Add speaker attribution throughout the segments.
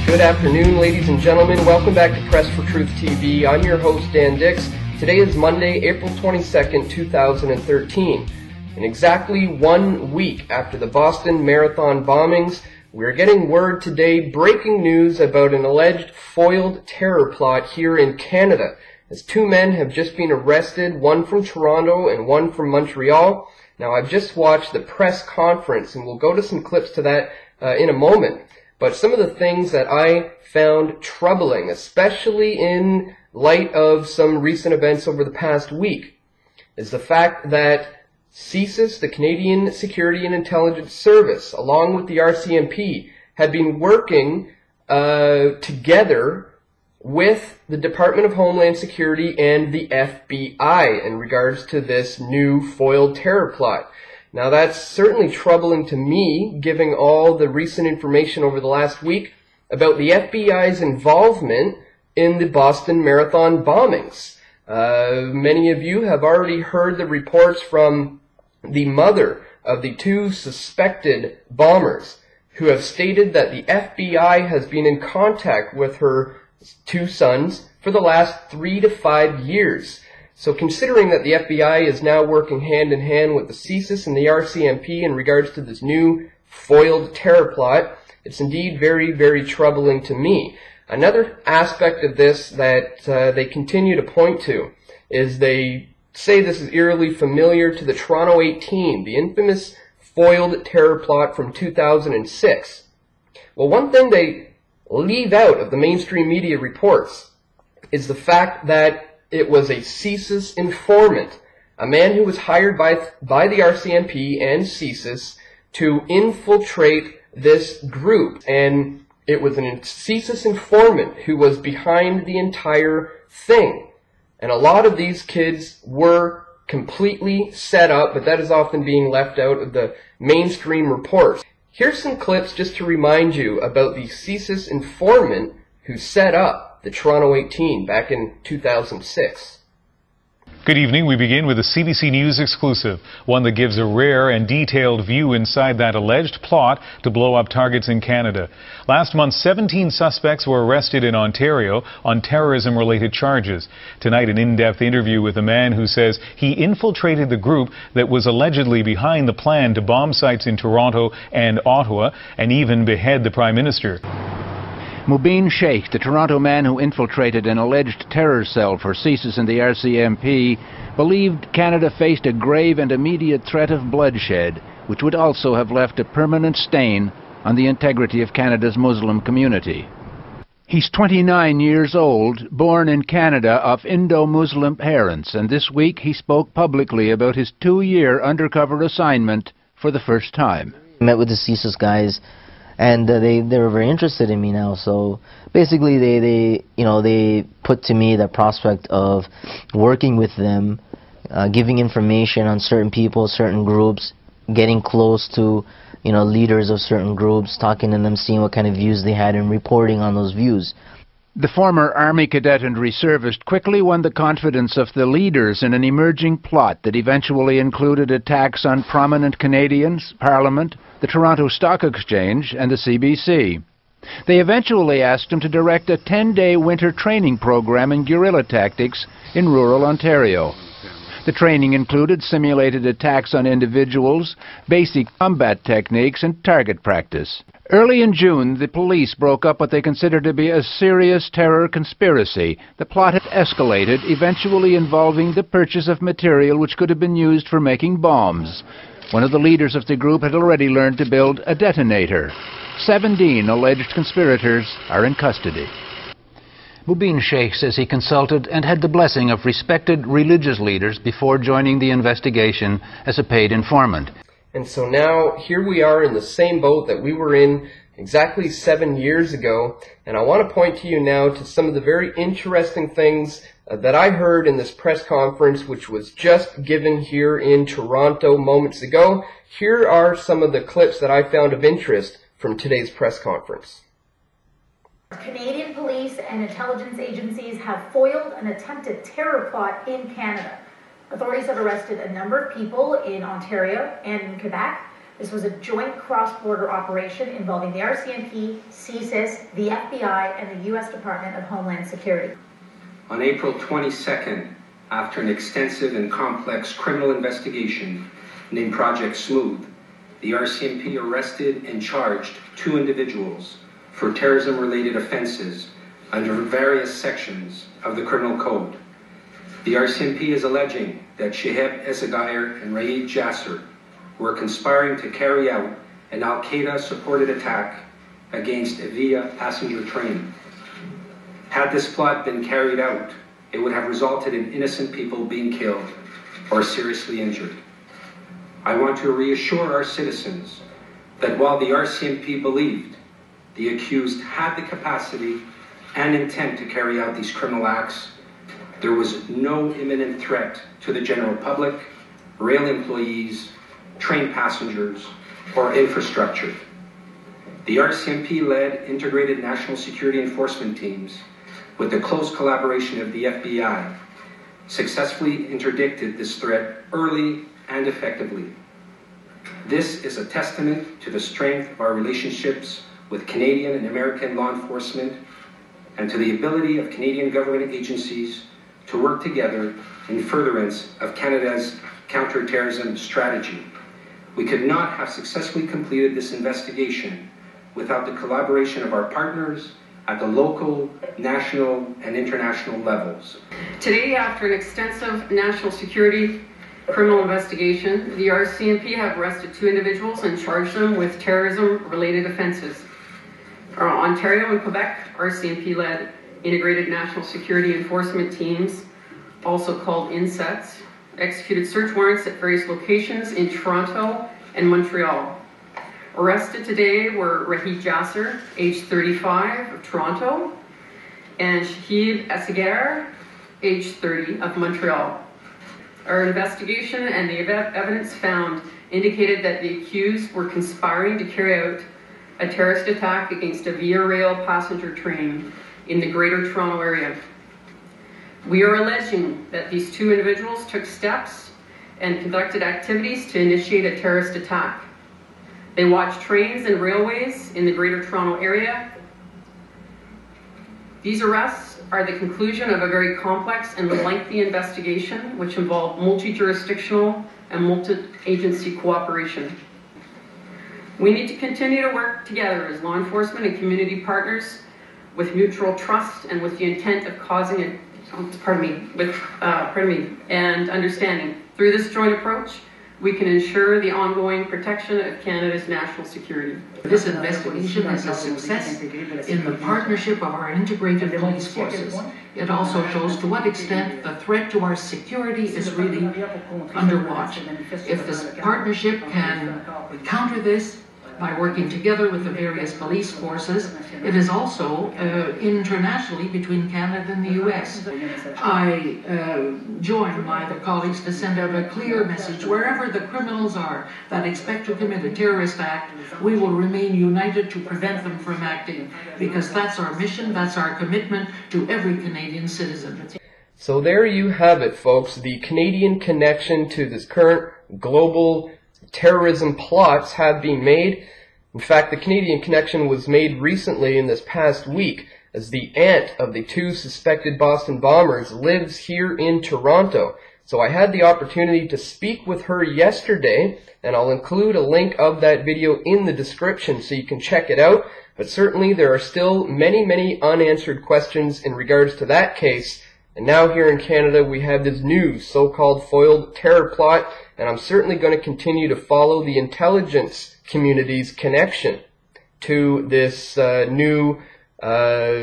Speaker 1: Good afternoon, ladies and gentlemen. Welcome back to Press for Truth TV. I'm your host, Dan Dix. Today is Monday, April 22nd, 2013. In exactly 1 week after the Boston Marathon bombings, we're getting word today, breaking news about an alleged foiled terror plot here in Canada, as two men have just been arrested, one from Toronto and one from Montreal. Now, I've just watched the press conference, and we'll go to some clips to that in a moment. But some of the things that I found troubling, especially in light of some recent events over the past week, is the fact that CSIS, the Canadian Security and Intelligence Service, along with the RCMP, had been working together with the Department of Homeland Security and the FBI in regards to this new foiled terror plot. Now, that's certainly troubling to me, given all the recent information over the last week about the FBI's involvement in the Boston Marathon bombings. Many of you have already heard the reports from the mother of the two suspected bombers, who have stated that the FBI has been in contact with her two sons for the last 3 to 5 years. So considering that the FBI is now working hand in hand with the CSIS and the RCMP in regards to this new foiled terror plot, it's indeed very, very troubling to me. Another aspect of this that they continue to point to is they say this is eerily familiar to the Toronto 18, the infamous foiled terror plot from 2006. Well, one thing they leave out of the mainstream media reports is the fact that it was a CSIS informant, a man who was hired by the RCMP and CSIS to infiltrate this group. And it was an CSIS informant who was behind the entire thing. And a lot of these kids were completely set up, but that is often being left out of the mainstream reports. Here's some clips just to remind you about the CSIS informant who set up the Toronto 18 back in 2006.
Speaker 2: Good evening. We begin with a CBC News exclusive, one that gives a rare and detailed view inside that alleged plot to blow up targets in Canada. Last month, 17 suspects were arrested in Ontario on terrorism-related charges. Tonight, an in-depth interview with a man who says he infiltrated the group that was allegedly behind the plan to bomb sites in Toronto and Ottawa and even behead the Prime Minister.
Speaker 3: Mubin Sheikh, the Toronto man who infiltrated an alleged terror cell for CSIS and the RCMP, believed Canada faced a grave and immediate threat of bloodshed, which would also have left a permanent stain on the integrity of Canada's Muslim community. He's 29 years old, born in Canada of Indo-Muslim parents, and this week he spoke publicly about his 2-year undercover assignment for the first time.
Speaker 4: I met with the CSIS guys, and they were very interested in me now. So basically, they put to me the prospect of working with them, giving information on certain people, certain groups, getting close to leaders of certain groups, talking to them, seeing what kind of views they had, and reporting on those views.
Speaker 3: The former Army cadet and reservist quickly won the confidence of the leaders in an emerging plot that eventually included attacks on prominent Canadians, Parliament, the Toronto Stock Exchange, and the CBC. They eventually asked him to direct a 10-day winter training program in guerrilla tactics in rural Ontario. The training included simulated attacks on individuals, basic combat techniques, and target practice. Early in June, the police broke up what they considered to be a serious terror conspiracy. The plot had escalated, eventually involving the purchase of material which could have been used for making bombs. One of the leaders of the group had already learned to build a detonator. 17 alleged conspirators are in custody. Mubin Sheikh says he consulted and had the blessing of respected religious leaders before joining the investigation as a paid informant.
Speaker 1: And so now, here we are in the same boat that we were in exactly 7 years ago, and I want to point to you now to some of the very interesting things that I heard in this press conference, which was just given here in Toronto moments ago. Here are some of the clips that I found of interest from today's press conference.
Speaker 5: Canadian police and intelligence agencies have foiled an attempted terror plot in Canada. Authorities have arrested a number of people in Ontario and in Quebec This was a joint cross-border operation involving the RCMP, CSIS, the FBI, and the U.S. Department of Homeland Security.
Speaker 6: On April 22nd, after an extensive and complex criminal investigation named Project Smooth, the RCMP arrested and charged 2 individuals for terrorism-related offenses under various sections of the Criminal Code. The RCMP is alleging that Shihab Essegayer and Raid Jasser were conspiring to carry out an Al-Qaeda-supported attack against a Via passenger train. Had this plot been carried out, it would have resulted in innocent people being killed or seriously injured. I want to reassure our citizens that while the RCMP believed the accused had the capacity and intent to carry out these criminal acts, there was no imminent threat to the general public, rail employees, train passengers, or infrastructure. The RCMP-led integrated national security enforcement teams, with the close collaboration of the FBI, successfully interdicted this threat early and effectively. This is a testament to the strength of our relationships with Canadian and American law enforcement and to the ability of Canadian government agencies to work together in furtherance of Canada's counterterrorism strategy. We could not have successfully completed this investigation without the collaboration of our partners at the local, national, and international levels.
Speaker 7: Today, after an extensive national security criminal investigation, the RCMP have arrested 2 individuals and charged them with terrorism-related offenses. Ontario and Quebec RCMP-led integrated national security enforcement teams, also called INSETs, executed search warrants at various locations in Toronto and Montreal. Arrested today were Raid Jasser, age 35, of Toronto, and Shihab Essegayer, age 30, of Montreal. Our investigation and the evidence found indicated that the accused were conspiring to carry out a terrorist attack against a Via Rail passenger train in the Greater Toronto Area. We are alleging that these 2 individuals took steps and conducted activities to initiate a terrorist attack. They watched trains and railways in the Greater Toronto Area. These arrests are the conclusion of a very complex and lengthy investigation which involved multi-jurisdictional and multi-agency cooperation. We need to continue to work together as law enforcement and community partners with mutual trust and with the intent of causing and understanding. Through this joint approach, we can ensure the ongoing protection of Canada's national security.
Speaker 8: This investigation is a success in the partnership of our integrated police forces. It also shows to what extent the threat to our security is really under watch. If this partnership can counter this by working together with the various police forces, it is also internationally between Canada and the U.S. I join my other colleagues to send out a clear message wherever the criminals are that expect to commit a terrorist act. We will remain united to prevent them from acting, because that's our mission, that's our commitment to every Canadian citizen.
Speaker 1: So there you have it, folks, the Canadian connection to this current global terrorism plots have been made. In fact, the Canadian connection was made recently in this past week, as the aunt of the 2 suspected Boston bombers lives here in Toronto. So I had the opportunity to speak with her yesterday, and I'll include a link of that video in the description so you can check it out. But certainly there are still many unanswered questions in regards to that case. And now here in Canada we have this new so-called foiled terror plot, and I'm certainly going to continue to follow the intelligence community's connection to this new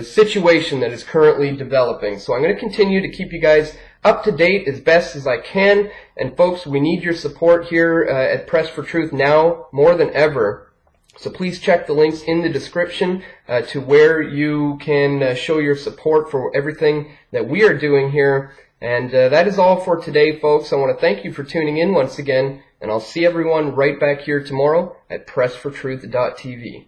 Speaker 1: situation that is currently developing. So I'm going to continue to keep you guys up to date as best as I can. And folks, we need your support here at Press for Truth now more than ever. So please check the links in the description to where you can show your support for everything that we are doing here. And that is all for today, folks. I want to thank you for tuning in once again, and I'll see everyone right back here tomorrow at pressfortruth.tv.